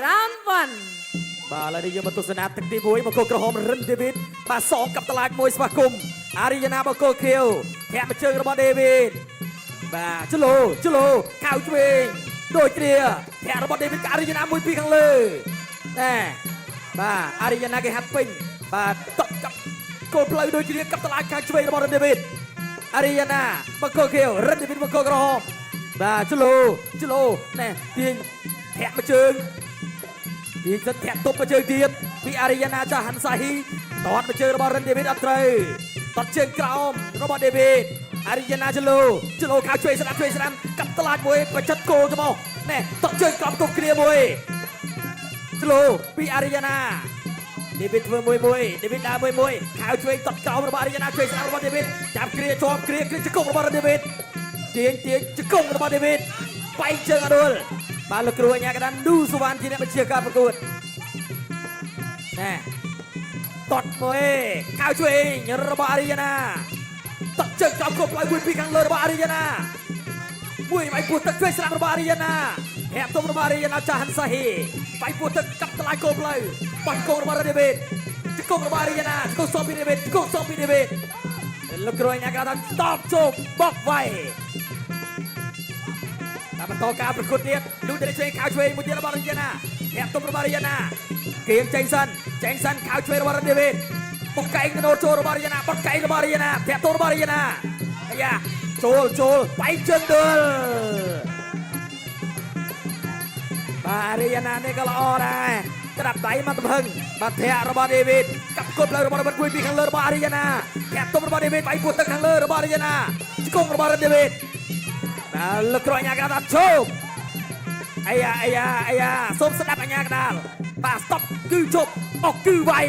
round 1បាទឥឡូវនេះយើងមកទស្សនាទឹកទី1បង្គោលក្រហមរិនដេវីតបាទសងកັບតឡាចមួយស្វាគមន៍អារីយ៉ាណាបង្គោលខៀវធាក់មួយជើងរបស់ដេវីតបាទជឡូខៅឆ្វេងដូចគ្នាធាក់របស់ដេវីតអារីយ៉ាណាមួយពីខាងលើណែបាទអារីយ៉ាណាគេហាត់ពេញបាទតក់កាប់គោលផ្លូវដូចគ្នាកັບតឡាចខាងឆ្វេងរបស់រិនដេវីតអារីយ៉ាណាបង្គោលខៀវរិនដេវីតបង្គោលក្រហមបាទជឡូណែទាញធាក់មួយជើងពីសិតធាក់ទប់មកជើងទៀតពីអារីយ៉ាណាចាហាន់សាហ៊ីតតមកជើងរបស់រិនដេវីតអត់ត្រូវតតជើងក្រោមរបស់ដេវីតអារីយ៉ាណាជឡូខៅឆ្វេងស្ដាំកាប់តឡាចមួយបច្ចិតគោលទៅមកណែតតជើងក្រោមទប់គ្នាមួយជឡូពីអារីយ៉ាណាដេវីតធ្វើមួយដេវីតដើរមួយខៅឆ្វេងតតក្រោមរបស់អារីយ៉ាណាឆ្វេងស្ដាំរបស់ដេវីតចាប់គ្រាជាប់គ្រាជង្គង់របស់រិនដេវីតទាញជង្គង់របស់ដេវីតបែកជើងអដួលបាទលោកគ្រូអញ្ញាកដានឌូសវណ្ណជាអ្នកបញ្ជាការប្រកួតណែតតមួយខៅឆ្វេងរបស់អារីយ៉ាណាតតជើងចំគប់ផ្លូវមួយពីខាងលើរបស់អារីយ៉ាណាមួយបែកពោះទឹកឆ្វេងស្ដាំរបស់អារីយ៉ាណាហាក់ទុំរបស់អារីយ៉ាណាចាហាន់សាហ៊ីបែកពោះទឹកកាប់តឡាយគោលផ្លូវបាញ់គោលរបស់ដេវីតជង្គង់របស់អារីយ៉ាណាជង្គង់សងពីដេវីតលោកគ្រូអញ្ញាកដានស្តបជប់បកវាយបន្តការប្រកួតទៀតលូដេឆ្វេងខៅឆ្វេងមួយទៀតរបស់រិនយ៉ាណាហាក់ទុំរបស់រិនយ៉ាណាគៀងចេងសិនខៅឆ្វេងរបស់រិនដេវីតបុកកែងណូចូលរបស់រិនយ៉ាណាបត់កែងរបស់រិនយ៉ាណាធាក់ទុំរបស់រិនយ៉ាណាអាយ៉ាចូលបែកជើងដួលបាទរិនយ៉ាណានេះក៏ល្អដែរក្តាប់ដៃមកទំហឹងបាទធាក់របស់ដេវីតកាប់គប់លើរបស់ដេវីតមួយពីខាងលើរបស់អារីយ៉ាណាធាក់ទុំរបស់ដេវីតបែកពោះទឹកខាងលើរបស់អារីយ៉ាណាជង្គង់របស់រិនដេវីតបាទលោកគ្រូអញ្ញាកដាលជប់អាយ៉ាសូមស្ដាប់អញ្ញាកដាលបាទស្តុបគឺជប់អុកគឺវាយ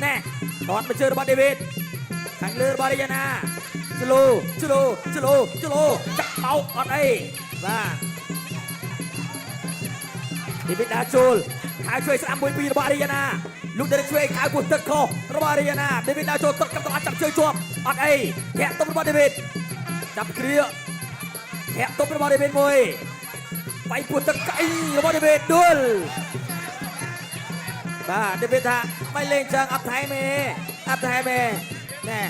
ណែតតមកជើងរបស់ដេវីតខាងលើរបស់រីយ៉ាណាជឡូចាក់បោកអត់អីបាទដេវីតដើរចូលខៅឆ្វេងស្ដាំមួយពីរបស់រីយ៉ាណាលូកដេឆ្វេងខៅពោះទឹកខុសរបស់រីយ៉ាណាដេវីតដើរចូលទឹកកាប់តឡាចាប់ជើងជាប់អត់អីធាក់ទុំរបស់ដេវីតចាប់គ្រាធាក់ទប់របស់ដេវីតមួយបែកពោះទឹកកៃរបស់ដេវីតដួលបាទដេវីតថាមិនលេងចឹងអត់ថែមទេណែ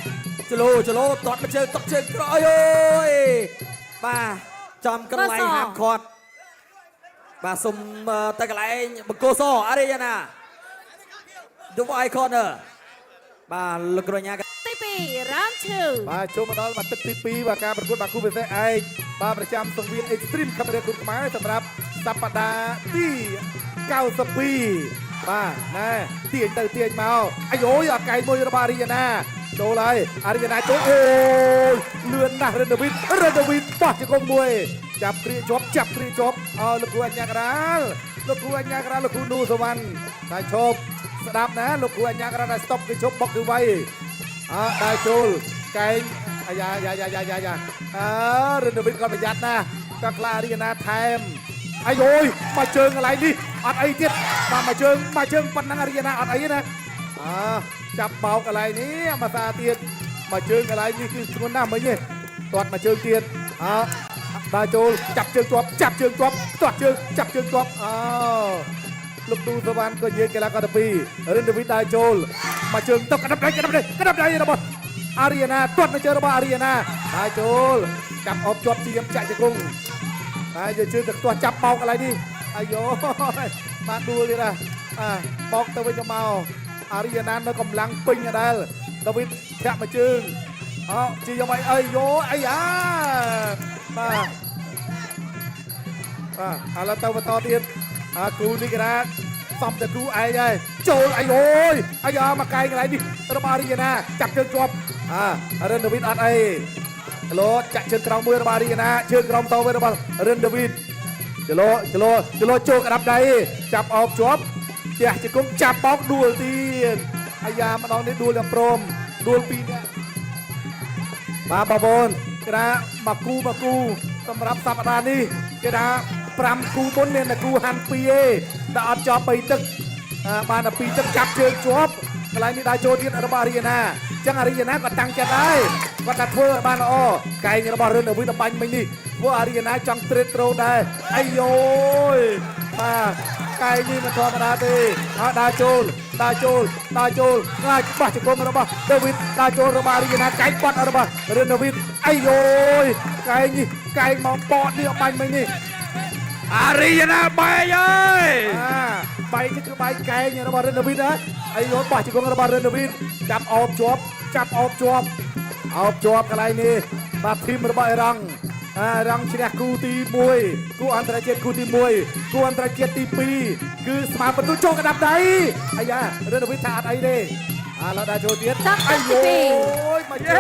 ជឡូតតមកជើងតុកជើងក្រោយអើយបាទចំកន្លែងហាមឃាត់បាទសុំទៅកន្លែងបង្គោលសអារីយ៉ាណាឌូវ៉ៃខនបាទលោកគ្រូញ៉ាទី2 round 2បាទចូលមកដល់មកទឹកទី2បាទការប្រកួតបាគូពិសេសឯកបាទប្រចាំសង្វៀន Extreme ខេមរៈគុណខ្មែរសម្រាប់សប្តាហ៍ទី92បាទណែទាញទៅទាញមកអាយអត់កែងមួយរបស់អារីយ៉ាណាចូលហើយអារីយ៉ាណាចូលអូយលឿនណាស់រិនដេវីតបោះជង្គង់មួយចាប់គ្រាជាប់លោកគ្រូអញ្ញាករាលលោកគ្រូឌូសវណ្ណតែឈប់ស្ដាប់ណាលោកគ្រូអញ្ញាករាលតែស្តុបគឺឈប់បុកគឺវាយដើរចូលកែងអាយ៉ារិនដេវីតក៏ប្រយ័ត្នណាក៏ខ្លាអារីយ៉ាណាថែមអាយមកជើងកន្លែងនេះអត់អីទៀតបាទមកជើងប៉ុណ្ណឹងអារីយ៉ាណាអត់អីណាចាប់បោកកន្លែងនេះមកសាទៀតមកជើងកន្លែងនេះគឺធ្ងន់ណាស់មិញទេទាត់មកជើងទៀតដើរចូលចាប់ជើងជាប់ទាត់ជើងចាប់ជើងជាប់លោកឌូសវណ្ណក៏និយាយកីឡាកាត់ពីរិនដេវីតដើរចូលមកជើងទៅក្តាប់ដៃរបស់អារីយ៉ាណាទាត់មកជើងរបស់អារីយ៉ាណាដើរចូលចាប់អបជាប់ជាចាក់ជង្គង់ហើយយកជើងទៅទាត់ចាប់បោកកន្លែងនេះអាយបានដួលទៀតណាបោកទៅវិញទៅមកអារីយ៉ាណានៅកម្លាំងពេញដែរដេវីតធាក់មកជើងជាយ៉ាងម៉េចអាយ៉ាបាទឥឡូវទៅបន្តទៀតគ្រូនេះគេថាសំតែគ្រូឯងហើយចូលអាយ៉ាមកកែងកន្លែងនេះរបស់អារីយ៉ាណាចាប់ជើងជាប់រិនដេវីតអត់អីលោចាក់ជើងក្រោមមួយរបស់អារីយ៉ាណាជើងក្រោមតវិញរបស់រិនដេវីតចលោចូលក្តាប់ដៃចាប់អោបជាប់ផ្ទះជង្គង់ចាប់បោកដួលទៀតអាយ៉ាម្ដងនេះដួលយ៉ាងព្រមដួល2នាក់បាទបងប្អូនគេថាមកគូសម្រាប់សប្តាហ៍នេះគេថា5គូមុនមានតែគូហាន់2ទេតែអត់ចប់3ទឹកបានតែ2ទឹកចាប់ជើងជាប់កន្លែងនេះដើរចូលទៀតរបស់អារីយ៉ាណាអញ្ចឹងអារីយ៉ាណាក៏តាំងចិត្តដែរគាត់ថាធ្វើឲ្យបានល្អកែងរបស់រិនដេវីតបាញ់មិញនេះធ្វើអារីយ៉ាណាចង់ត្រេតត្រូដែរអាយបាទ កាយនេះមិនធម្មតាទេដើរចូលងាយបោះជង្គង់របស់ដេវីតដើរចូលរបស់អារីណាកែងបាត់របស់រិនដាវីតអាយយោយកែងនេះកែងមកបតនេះអបាញ់មិញនេះ អារីណាបែកអើយ បែកនេះគឺបែកកែងរបស់រិនដាវីតណាអាយយោបោះជង្គង់របស់រិនដាវីតចាប់អោបជាប់កន្លែងនេះបាទធីមរបស់អេរ៉ង់រងឈ្នះគូទី1គូអន្តរជាតិគូទី1គូអន្តរជាតិទី2គឺស្មើបន្ទូចូលកណ្ដាប់ដៃអាយ៉ារិនដាវីតថាអត់អីទេឥឡូវដល់ចូលទៀតអាយយោមក យេ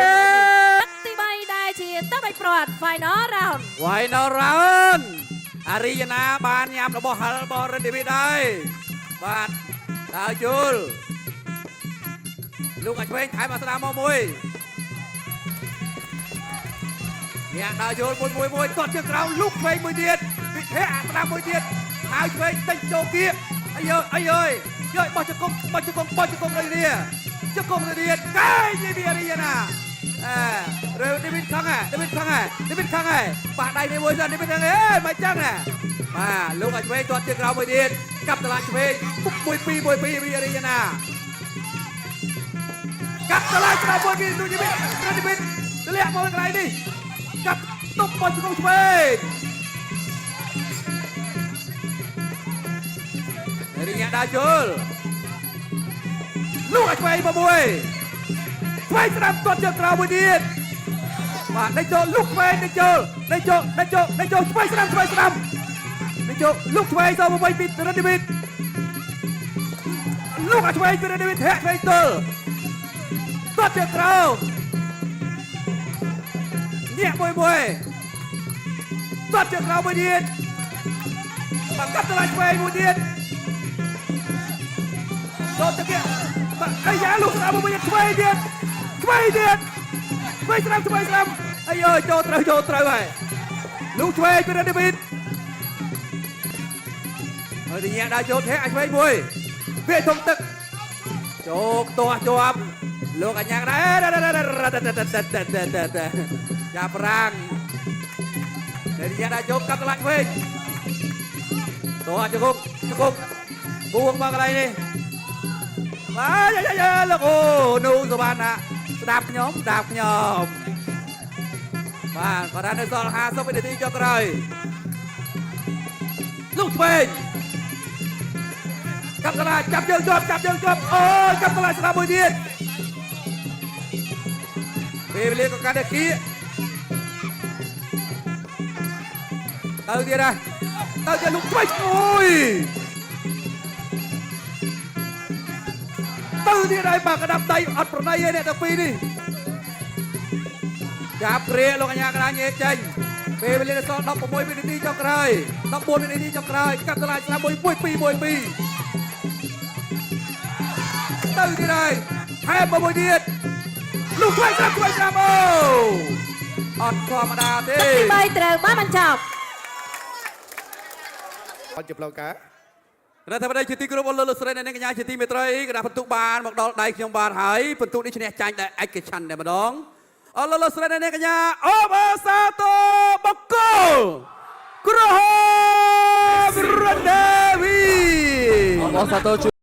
ទី3ដែលជាទឹកបីព្រាត់ Final Round Final Round អារីណាបានញ៉ាំរបស់ហិលរបស់រិនឌីវីតហើយបាទដើរជុលលោកអាឆ្វេងថែមអាស្ដាមមកមួយអ្នកដើរជុលមួយគាត់ជើងក្រោមលុកឆ្វេងមួយទៀតវិធៈអាស្ដាមមួយទៀតហើយឆ្វេងតិចចូលគៀបអាយអើយយកបោះជង្គង់រីនេះជង្គង់រីនេះកែនេះវារីណារើឌីវីតខឹងហ៎បាក់ដៃនេះមួយសិនឌីវីតហ្នឹងអេមិនចឹងណាបាទលោកអាឆ្វេងគាត់ជើងក្រោមមួយទៀតកាប់តឡាឆ្វេងពុក1-2វារីណាកាប់តឡាឆ្វេងមួយទៀតឌីវីតទលាក់មកកន្លែងនេះកាប់តុបបោះជង្គង់ឆ្វេងរីញ៉ាដើរជុលលោកអាឆ្វេងមកមួយឆ្វេងស្ដាប់គាត់ជើងក្រោមមួយទៀតបាទដេញចូលលុកឆ្វេងដេញចូលឆ្វេងស្ដាំដេញចូលលុកឆ្វេងចូលមកពីរិនឌីវីតលុកអាឆ្វេងពីរិនឌីវីតហាក់ឆ្វេងទល់គាត់ជើងក្រោមញាក់មួយគាត់ជើងក្រោមមួយទៀតបាទកាប់តឡាឆ្វេងមួយទៀតចូលទៅទៀតបាទអាយ៉ាលុកស្ដាំមួយទៀតឆ្វេងទៀតឆ្វេងស្ដាំអាយចូលត្រូវហើយលុកឆ្វេងពីរិនឌីវីតហើយទីញ៉ាដើរចូលធាក់អាឆ្វេងមួយវាធំទឹកជោកទាស់ជាប់លោកអញ្ញាដែរចាប់ប្រាំងទីញ៉ាដើរចូលកាត់តឡាឆ្វេងទាស់ជង្គង់បួងមកកន្លែងនេះបាទយ៉ាលោកអូនូសវណ្ណាស្ដាប់ខ្ញុំបាទគាត់ថានៅសល់50វិនាទីចុងក្រោយលោកឆ្វេងកាប់តឡាចាប់ជើងជាប់អូយកាប់តឡាស្ដាប់មួយទៀតពេលវេលាក៏កាន់តែគៀទៅទៀតលោកឆ្វេងអូយទៅទៀតហើយបាទកណ្ដាប់ដៃអត់ប្រណីទេអ្នកទាំងពីរនេះចាប់ព្រាលោកអញ្ញាកណ្ដាលញេចេញពេលវេលាសល់16វិនាទីចុងក្រោយ14វិនាទីចុងក្រោយកាត់តឡាស្ដាប់1-2ទៅទៀតហើយហែបមួយទៀតលោកឆ្វេងស្ដាប់អូអត់ធម្មតាទេទី3ត្រូវបានបញ្ចប់អត់ជាផ្លូវការរដ្ឋាភិបាលជាទីគោរពលោកស្រីនិងកញ្ញាជាទីមេត្រីគណៈបន្ទុកបានមកដល់ដៃខ្ញុំបានហើយបន្ទុកនេះឈ្នះចាញ់ដោយឯកច្ឆន្ទតែម្ដងលោកស្រីនិងកញ្ញាអូបសាទរបង្គោលក្រហមរ៉ាដេវីអូបសាទរ